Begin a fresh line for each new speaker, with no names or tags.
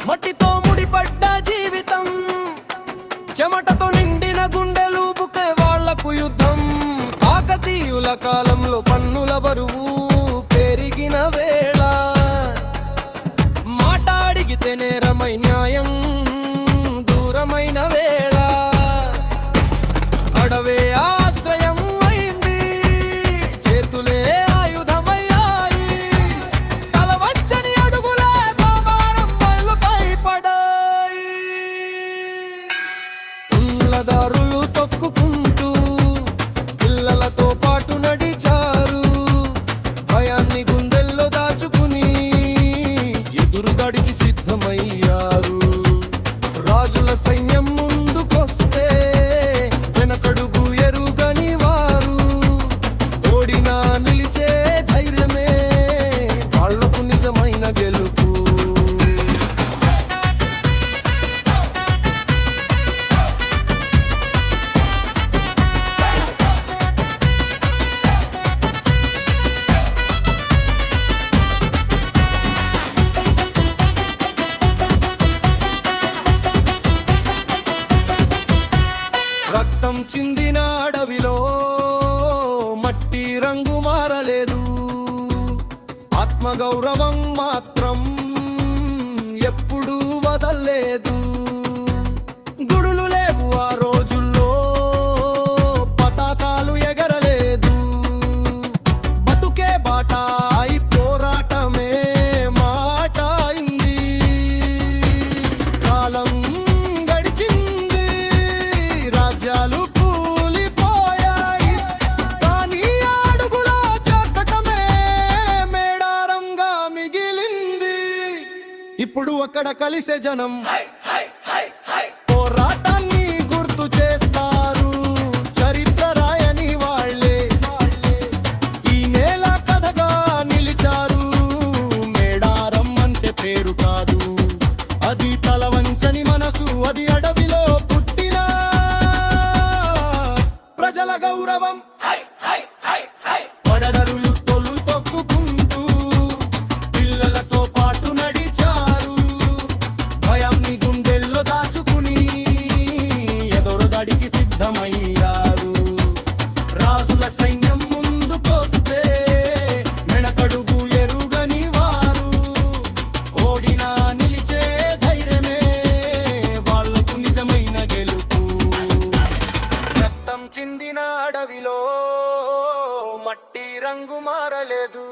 మట్టితో ముడిపడ్డ జీవితం, చెమటతో నిండిన గుండెలు బుకే వాళ్లకు యుద్ధం. కాకతీయుల కాలంలో పన్నుల బరువు పెరిగిన వేళ, మాట అడిగితే నేరమై న్యాయం దూరమైన వేళ, అడవే ఆశ్రయం అయింది, చేతులే ఆయుధమయ్యాయి. తల వంచని అడుగులే భారం మైలుపై పడాయి. ఉల్లదారులు తొక్కుకుంటూ పిల్లలతో పాటు నడిచారు, భయాన్ని గుండెల్లో దాచుకుని ఎదురుదాడికి సిద్ధమయ్యారు. రాజుల సైన్యం ముందుకొస్తే వెనకడుగు ఎరుగని వారు, ఓడినా నిలిచే ధైర్యమే వాళ్లకు నిజమైన గెలుపు. రక్తం చిందిన అడవిలో మట్టి రంగు మారలేదు, ఆత్మగౌరవం మాత్రం ఎప్పుడూ వదల్లేదు. గుడులు లేవు ఆ రోజుల్లో, పతాకాలు ఎగరలేదు, బతుకే బాట అయి పోరాటమే మాట అయింది. కాలం గడిచింది, రాజ్యాలు కూలిపోయాయి, కానీ అడుగుల జాతకమే మేడారంగా మిగిలింది. ఇప్పుడు అక్కడ కలిసే జనం పోరాటాన్ని గుర్తు చేస్తారు, చరిత్ర రాయని వాళ్ళే ఈ నేల కథగా నిలిచారు. మేడారం అంటే పేరు కాదు, అది తల వంచని మనసు, అది అడవిలో పుట్టిన ప్రజల గౌరవం. పడడరులు తొలు తొక్కుకుంటూ పిల్లలతో పాటు నడిచారు, భయాన్ని గుండెల్లో దాచుకుని ఎదురుదాడికి సిద్ధమయ్యారు. రాజుల సైన్యం ముందుకొస్తే వెనకడుగు ఎరుగని వారు, ఓడినా నిలిచే ధైర్యమే వాళ్లకు నిజమైన గెలుపు. రక్తం చిందిన అడవిలో మట్టి రంగు మారలేదు,